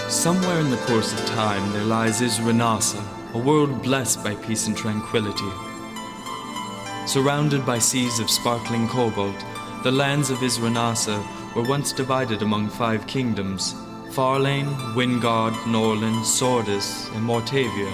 Somewhere in the course of time there lies Isranasa, a world blessed by peace and tranquility. Surrounded by seas of sparkling cobalt, the lands of Isranasa were once divided among 5 kingdoms: Farlan, Wingard, Norland, Sordis, and Mortavia.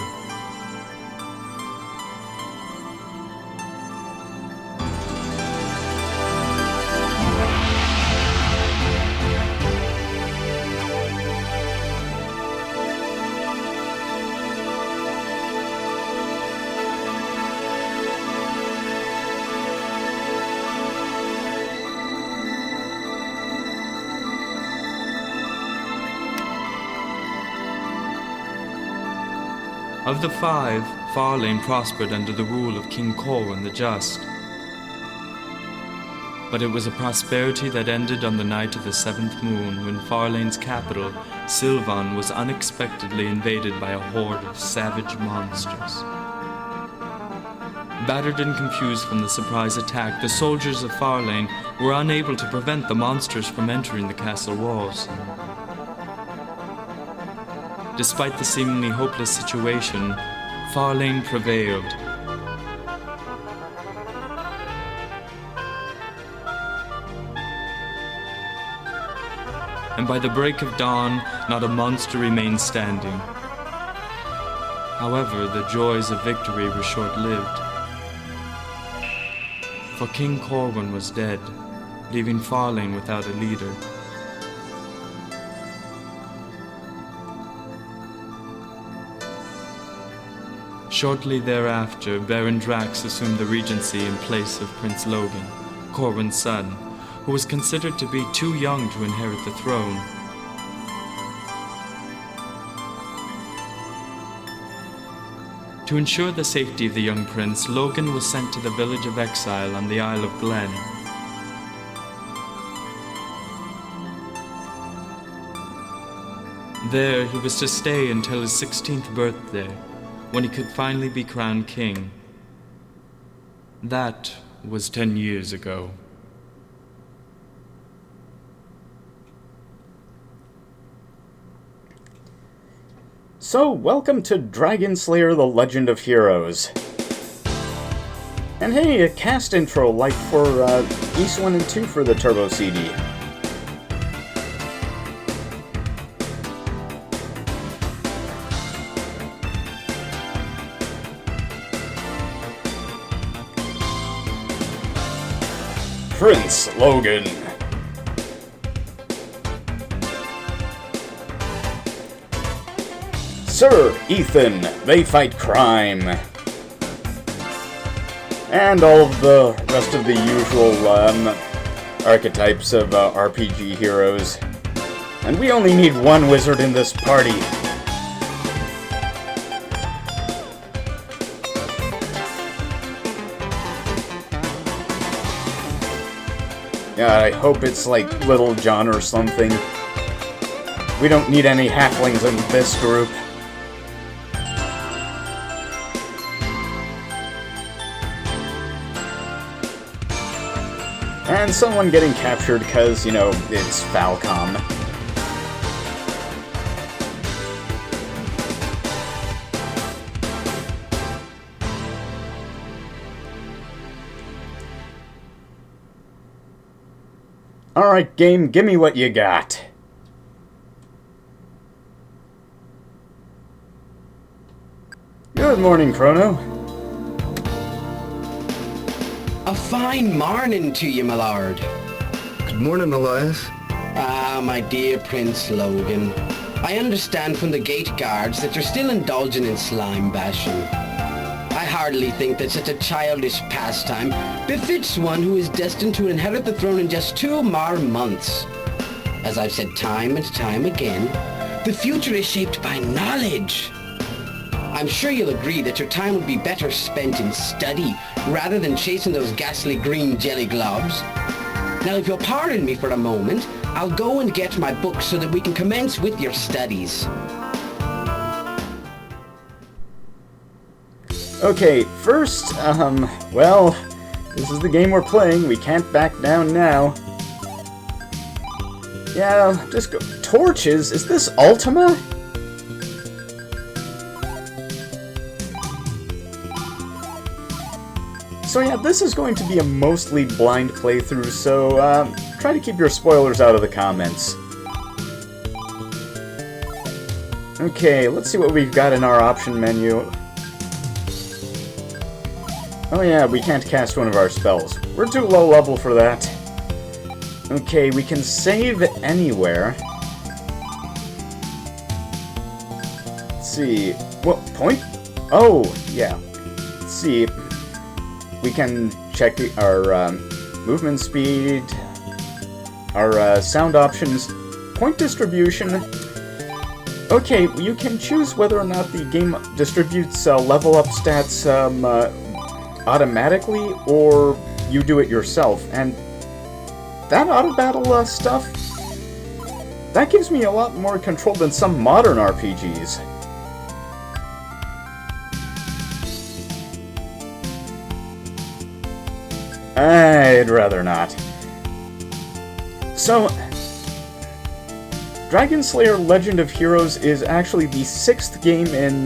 Of the 5, Farlan prospered under the rule of King Corwin the Just. But it was a prosperity that ended on the night of the 7th moon when Farlan's capital, Sylvan, was unexpectedly invaded by a horde of savage monsters. Battered and confused from the surprise attack, the soldiers of Farlan were unable to prevent the monsters from entering the castle walls. Despite the seemingly hopeless situation, Farlan prevailed. And by the break of dawn, not a monster remained standing. However, the joys of victory were short-lived. For King Corwin was dead, leaving Farlan without a leader. Shortly thereafter, Baron Drax assumed the regency in place of Prince Logan, Corwin's son, who was considered to be too young to inherit the throne. To ensure the safety of the young prince, Logan was sent to the village of exile on the Isle of Glen. There, he was to stay until his 16th birthday, when he could finally be crowned king. That was 10 years ago. So, welcome to Dragon Slayer: The Legend of Heroes. And hey, a cast intro like for East 1 and 2 for the Turbo CD. Prince Logan. Sir Ethan, they fight crime. And all of the rest of the usual archetypes of RPG heroes. And we only need one wizard in this party. God, I hope it's like Little John or something. We don't need any halflings in this group. And someone getting captured because, you know, it's Falcom. Alright, game, give me what you got. Good morning, Chrono. A fine morning to you, my lord. Good morning, Elias. Ah, my dear Prince Logan. I understand from the gate guards that you're still indulging in slime bashing. I hardly think that such a childish pastime befits one who is destined to inherit the throne in just 2 more months. As I've said time and time again, the future is shaped by knowledge. I'm sure you'll agree that your time would be better spent in study rather than chasing those ghastly green jelly globs. Now, if you'll pardon me for a moment, I'll go and get my books so that we can commence with your studies. Okay, first, well, this is the game we're playing. We can't back down now. Yeah, just go. Torches? Is this Ultima? So yeah, this is going to be a mostly blind playthrough, so try to keep your spoilers out of the comments. Okay, let's see what we've got in our option menu. Oh yeah, we can't cast one of our spells. We're too low level for that. Okay, we can save anywhere. Let's see. What point? Oh, yeah. Let's see. We can check our movement speed, our sound options, point distribution. Okay, you can choose whether or not the game distributes level up stats automatically, or you do it yourself. And that auto-battle stuff, that gives me a lot more control than some modern RPGs. I'd rather not. So, Dragon Slayer Legend of Heroes is actually the 6th game in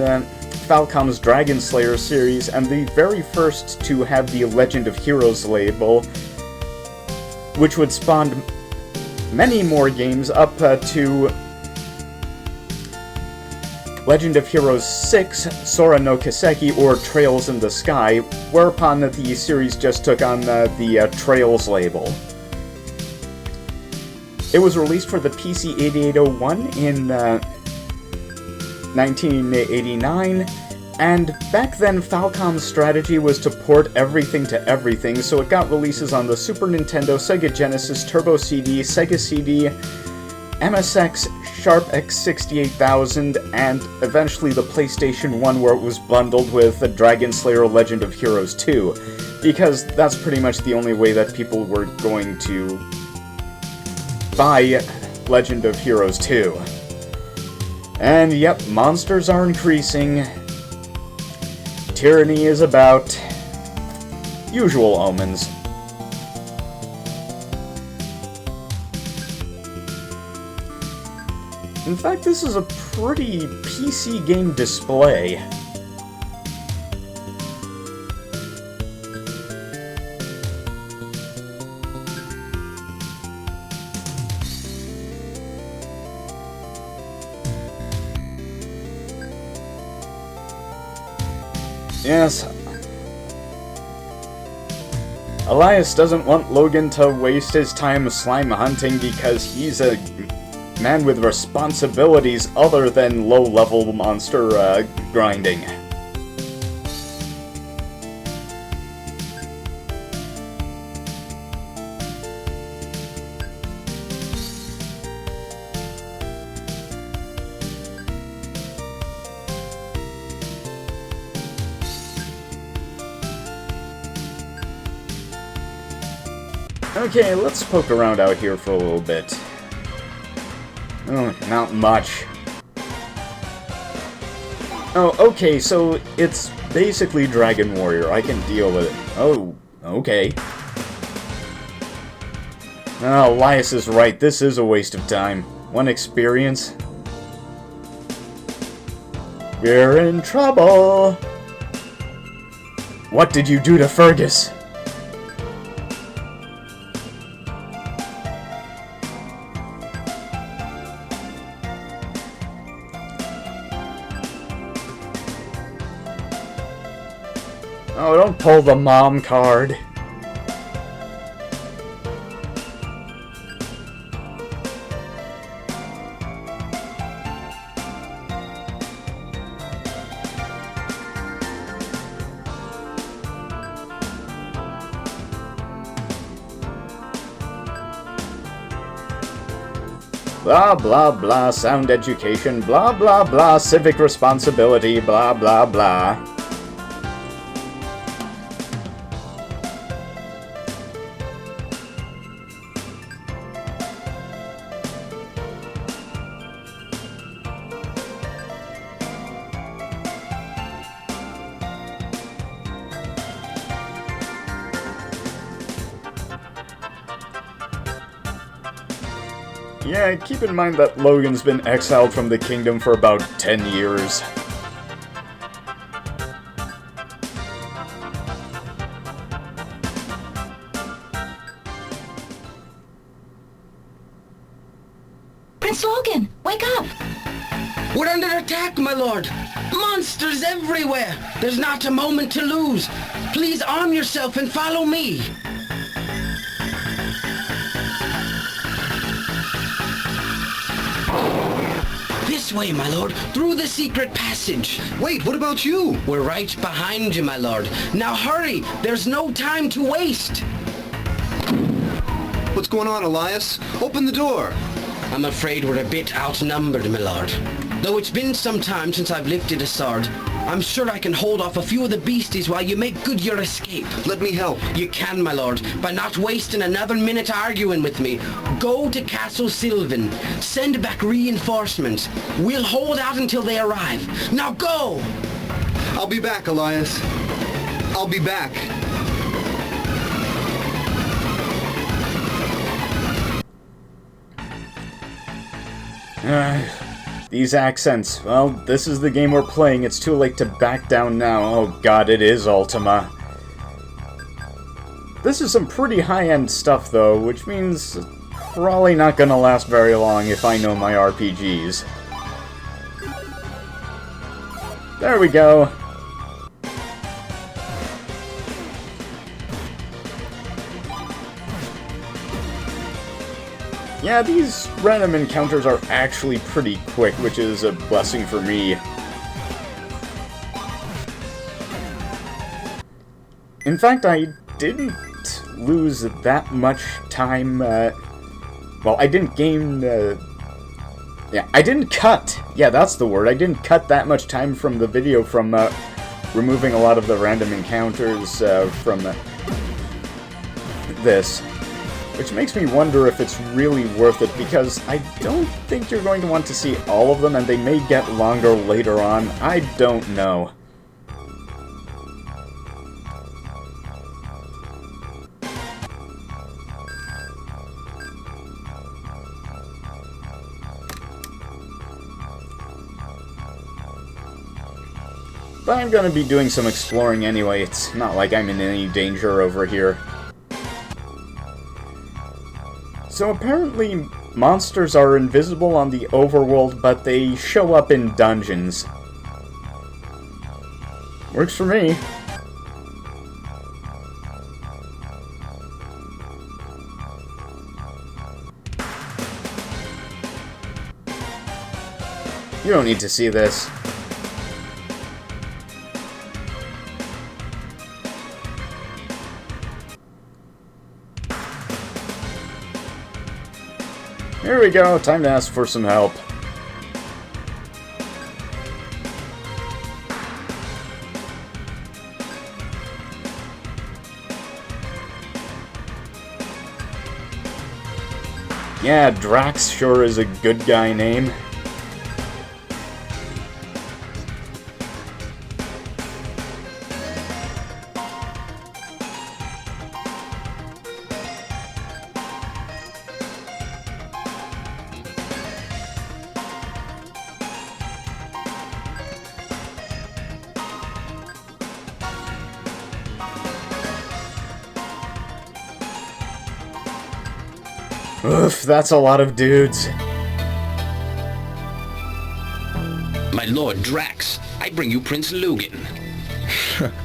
Falcom's Dragon Slayer series, and the very first to have the Legend of Heroes label, which would spawn many more games up to Legend of Heroes 6, Sora no Kiseki, or Trails in the Sky, whereupon the series just took on the Trails label. It was released for the PC 8801 in 1989, and back then Falcom's strategy was to port everything to everything, so it got releases on the Super Nintendo, Sega Genesis, Turbo CD, Sega CD, MSX, Sharp X68000, and eventually the PlayStation 1, where it was bundled with the Dragon Slayer Legend of Heroes 2, because that's pretty much the only way that people were going to buy Legend of Heroes 2. And yep, monsters are increasing. Tyranny is about. Usual omens. In fact, this is a pretty PC game display. Yes. Elias doesn't want Logan to waste his time slime hunting because he's a man with responsibilities other than low-level monster grinding. Okay, let's poke around out here for a little bit. Oh, not much. Oh, okay, so it's basically Dragon Warrior. I can deal with it. Oh, okay. Oh, Elias is right. This is a waste of time. One experience. We're in trouble! What did you do to Fergus? Oh, don't pull the mom card. Blah blah blah, sound education, blah blah blah, civic responsibility, blah blah blah. Yeah, keep in mind that Logan's been exiled from the kingdom for about 10 years. Prince Logan, wake up! We're under attack, my lord! Monsters everywhere! There's not a moment to lose! Please arm yourself and follow me! This way, my lord, through the secret passage. Wait, what about you? We're right behind you, my lord. Now hurry! There's no time to waste! What's going on, Elias? Open the door! I'm afraid we're a bit outnumbered, my lord. Though it's been some time since I've lifted a sword, I'm sure I can hold off a few of the beasties while you make good your escape. Let me help. You can, my lord, by not wasting another minute arguing with me. Go to Castle Sylvan. Send back reinforcements. We'll hold out until they arrive. Now go! I'll be back, Elias. I'll be back. These accents. Well, this is the game we're playing. It's too late to back down now. Oh god, it is Ultima. This is some pretty high-end stuff, though, which means it's probably not gonna last very long if I know my RPGs. There we go. Yeah, these random encounters are actually pretty quick, which is a blessing for me. In fact, I didn't lose that much time, well, I didn't gain, yeah, I didn't cut! Yeah, that's the word. I didn't cut that much time from the video from, removing a lot of the random encounters, from, this. Which makes me wonder if it's really worth it, because I don't think you're going to want to see all of them, and they may get longer later on. I don't know. But I'm gonna be doing some exploring anyway. It's not like I'm in any danger over here. So apparently, monsters are invisible on the overworld, but they show up in dungeons. Works for me. You don't need to see this. Here we go, time to ask for some help. Yeah, Drax sure is a good guy name. Oof, that's a lot of dudes. My lord Drax, I bring you Prince Logan.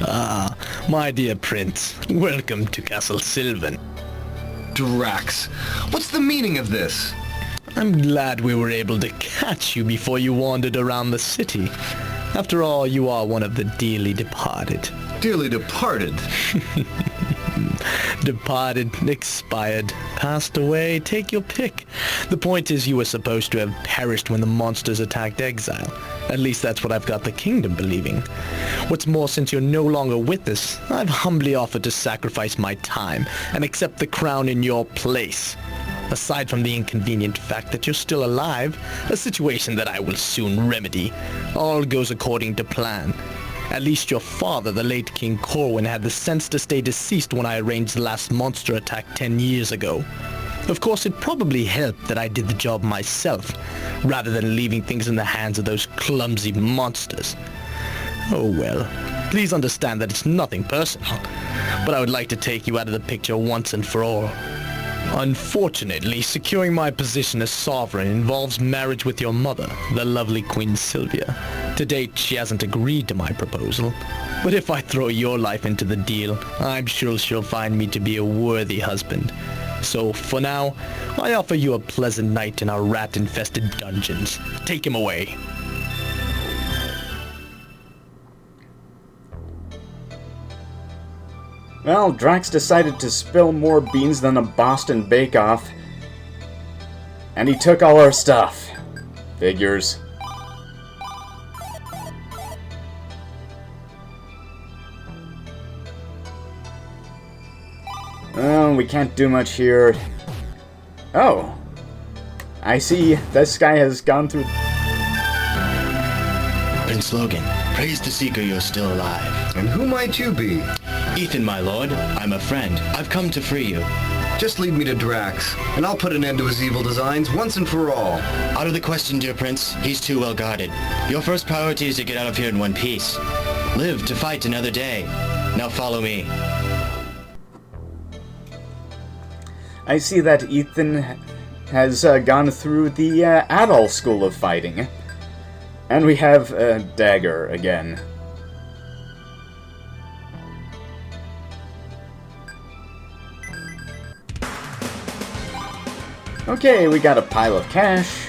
Ah, my dear prince, welcome to Castle Sylvan. Drax, what's the meaning of this? I'm glad we were able to catch you before you wandered around the city. After all, you are one of the dearly departed. Dearly departed. Departed, expired, passed away, take your pick. The point is you were supposed to have perished when the monsters attacked Exile. At least that's what I've got the kingdom believing. What's more, since you're no longer with us, I've humbly offered to sacrifice my time and accept the crown in your place. Aside from the inconvenient fact that you're still alive, a situation that I will soon remedy, all goes according to plan. At least your father, the late King Corwin, had the sense to stay deceased when I arranged the last monster attack 10 years ago. Of course, it probably helped that I did the job myself, rather than leaving things in the hands of those clumsy monsters. Oh well, please understand that it's nothing personal, but I would like to take you out of the picture once and for all. Unfortunately, securing my position as sovereign involves marriage with your mother, the lovely Queen Sylvia. To date, she hasn't agreed to my proposal, but if I throw your life into the deal, I'm sure she'll find me to be a worthy husband. So, for now, I offer you a pleasant night in our rat-infested dungeons. Take him away. Well, Drax decided to spill more beans than a Boston Bake-Off. And he took all our stuff. Figures. Well, we can't do much here. Oh. I see this guy has gone through... Prince Logan, praise the Seeker you're still alive. And who might you be? Ethan, my lord, I'm a friend. I've come to free you. Just lead me to Drax, and I'll put an end to his evil designs once and for all. Out of the question, dear prince. He's too well guarded. Your first priority is to get out of here in one piece. Live to fight another day. Now follow me. I see that Ethan has gone through the adult school of fighting. And we have a dagger again. Okay, we got a pile of cash,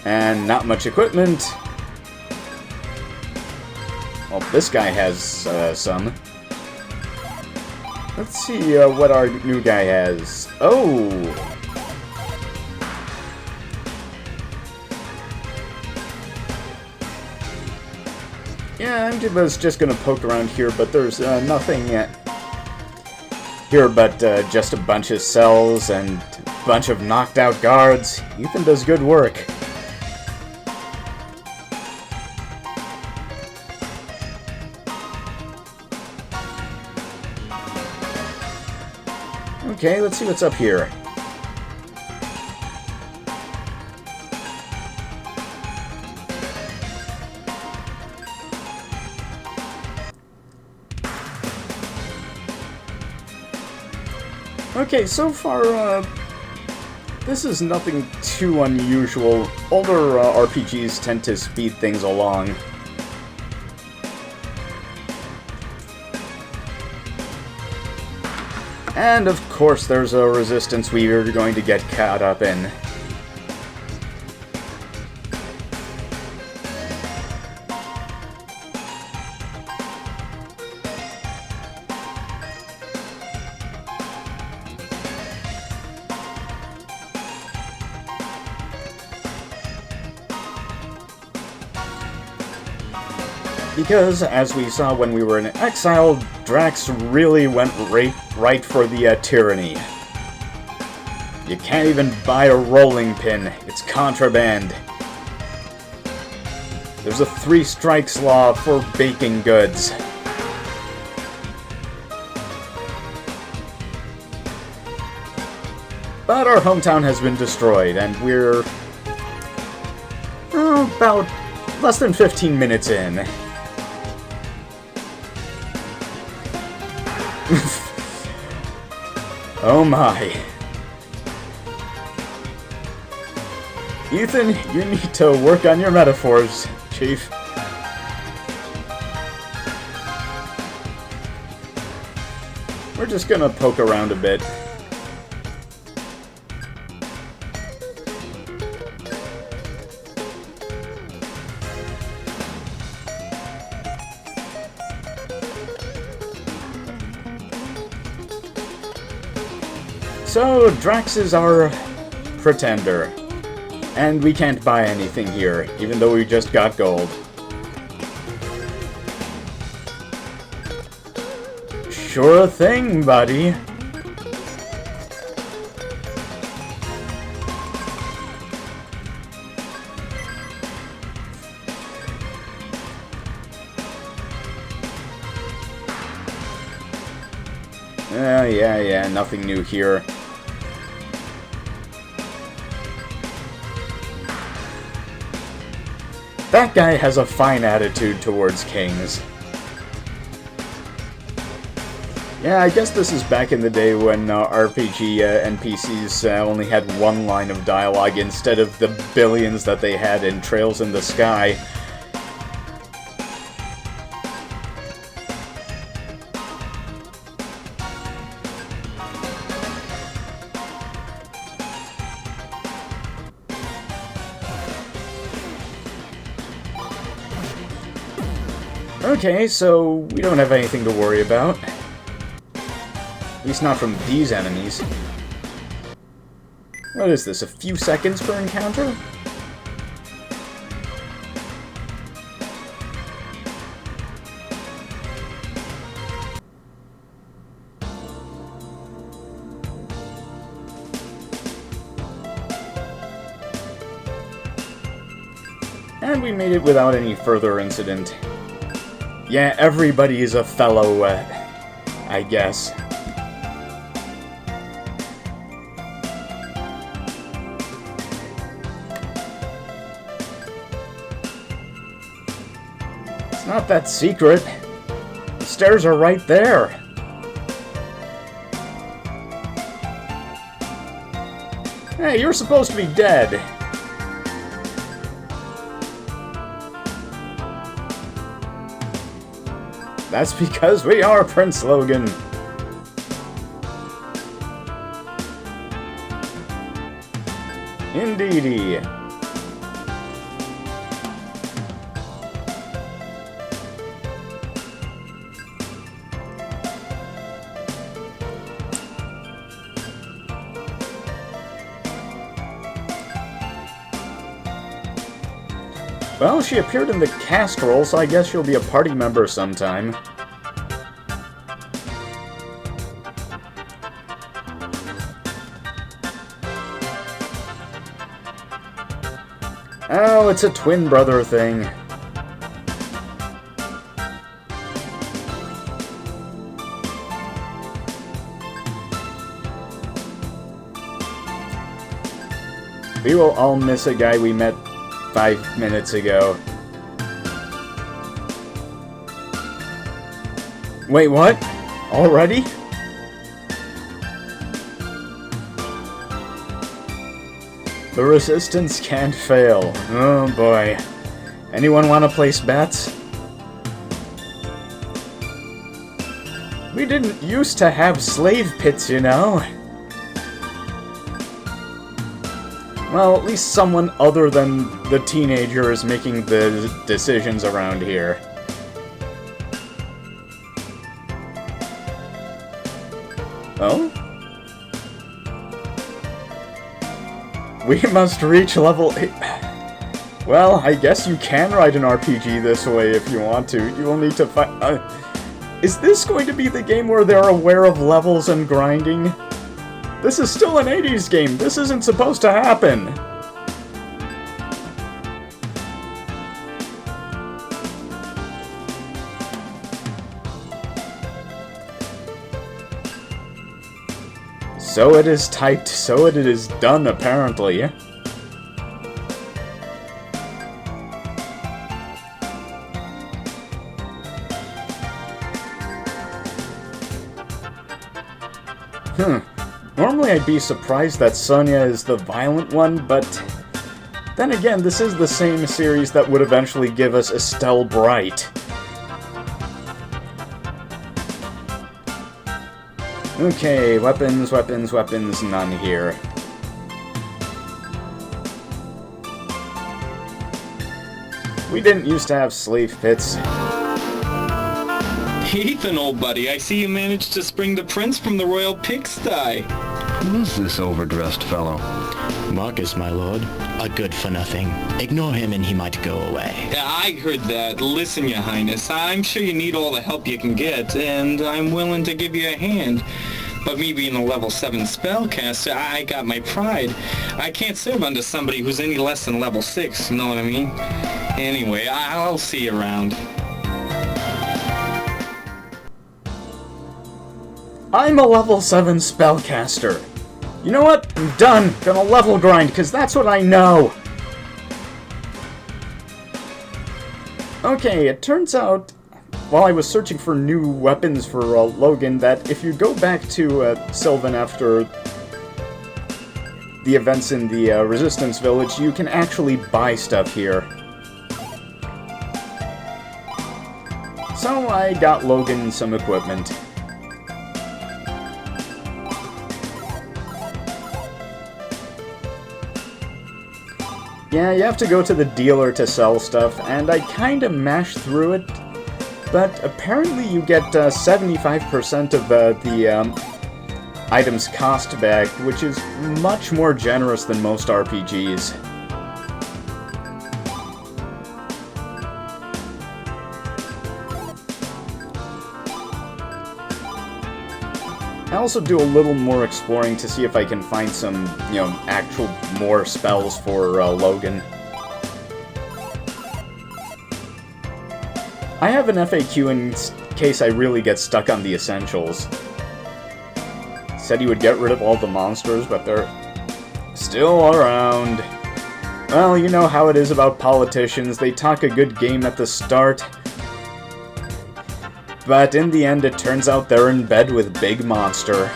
and not much equipment. Well, this guy has some. Let's see what our new guy has. Oh! Yeah, I was just gonna poke around here, but there's nothing here but just a bunch of cells and a bunch of knocked out guards. Ethan does good work. Okay, let's see what's up here. Okay, so far, this is nothing too unusual. Older RPGs tend to speed things along. And of course there's a resistance we are going to get caught up in. Because, as we saw when we were in exile, Drax really went right for the tyranny. You can't even buy a rolling pin. It's contraband. There's a 3 strikes law for baking goods. But our hometown has been destroyed, and we're about less than 15 minutes in. Oh my. Ethan, you need to work on your metaphors, Chief. We're just gonna poke around a bit. So, Drax is our pretender. And we can't buy anything here, even though we just got gold. Sure thing, buddy. Yeah, nothing new here. That guy has a fine attitude towards kings. Yeah, I guess this is back in the day when RPG NPCs only had one line of dialogue instead of the billions that they had in Trails in the Sky. Okay, so we don't have anything to worry about. At least not from these enemies. What is this, a few seconds per encounter? And we made it without any further incident. Yeah, everybody is a fellow, I guess. It's not that secret. The stairs are right there. Hey, you're supposed to be dead. That's because we are Prince Logan. Indeedy. Well, she appeared in the cast role, so I guess she'll be a party member sometime. Oh, it's a twin brother thing. We will all miss a guy we met 5 minutes ago. Wait, what? Already? The resistance can't fail. Oh boy. Anyone want to place bets? We didn't used to have slave pits, you know. Well, at least someone other than the teenager is making the decisions around here. Oh? We must reach level 8. Well, I guess you can write an RPG this way if you want to. You will need to find... is this going to be the game where they're aware of levels and grinding? This is still an 80s game. This isn't supposed to happen. So it is typed, so it is done, apparently. Normally I'd be surprised that Sonya is the violent one, but then again, this is the same series that would eventually give us Estelle Bright. Okay, weapons, weapons, weapons, none here. We didn't used to have slave pits. Ethan, old buddy, I see you managed to spring the prince from the royal pigsty. Who's this overdressed fellow? Marcus, my lord. A good-for-nothing. Ignore him and he might go away. Yeah, I heard that. Listen, your highness, I'm sure you need all the help you can get, and I'm willing to give you a hand. But me being a level 7 spellcaster, I got my pride. I can't serve under somebody who's any less than level 6, you know what I mean? Anyway, I'll see you around. I'm a level 7 spellcaster. You know what? I'm done. Gonna level grind, because that's what I know. Okay, it turns out, while I was searching for new weapons for Logan, that if you go back to Sylvan after the events in the Resistance Village, you can actually buy stuff here. So I got Logan some equipment. Yeah, you have to go to the dealer to sell stuff, and I kinda mashed through it, but apparently you get 75% of the item's cost back, which is much more generous than most RPGs. I also do a little more exploring to see if I can find some, actual more spells for Logan. I have an FAQ in case I really get stuck on the essentials. Said he would get rid of all the monsters, but they're still around. Well, you know how it is about politicians. They talk a good game at the start, but in the end, it turns out they're in bed with Big Monster.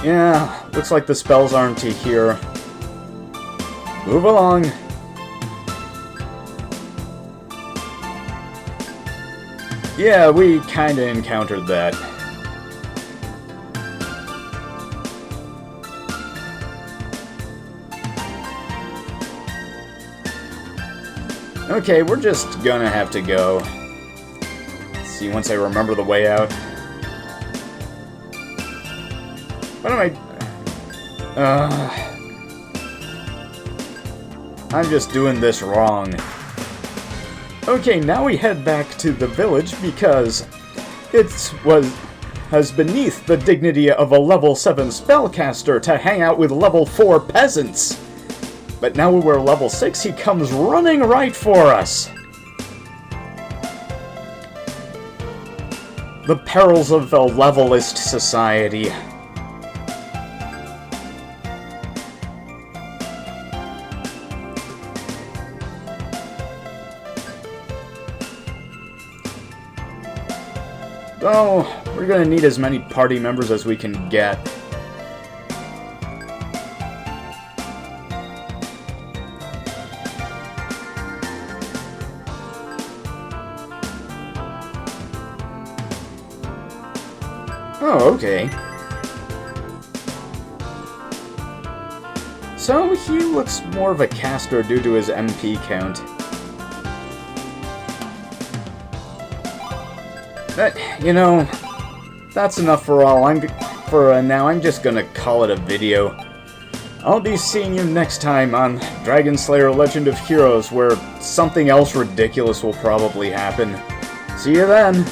Yeah, looks like the spells aren't here. Move along. Yeah, we kinda encountered that. Okay, we're just gonna have to go. Let's see, once I remember the way out. What am I... I'm just doing this wrong. Okay, now we head back to the village because has beneath the dignity of a level 7 spellcaster to hang out with level 4 peasants. But now we're level 6, he comes running right for us. The perils of a levelist society. Oh, we're gonna need as many party members as we can get. Oh, okay. So he looks more of a caster due to his MP count. But, that's enough for now. I'm just gonna call it a video. I'll be seeing you next time on Dragon Slayer Legend of Heroes, where something else ridiculous will probably happen. See you then!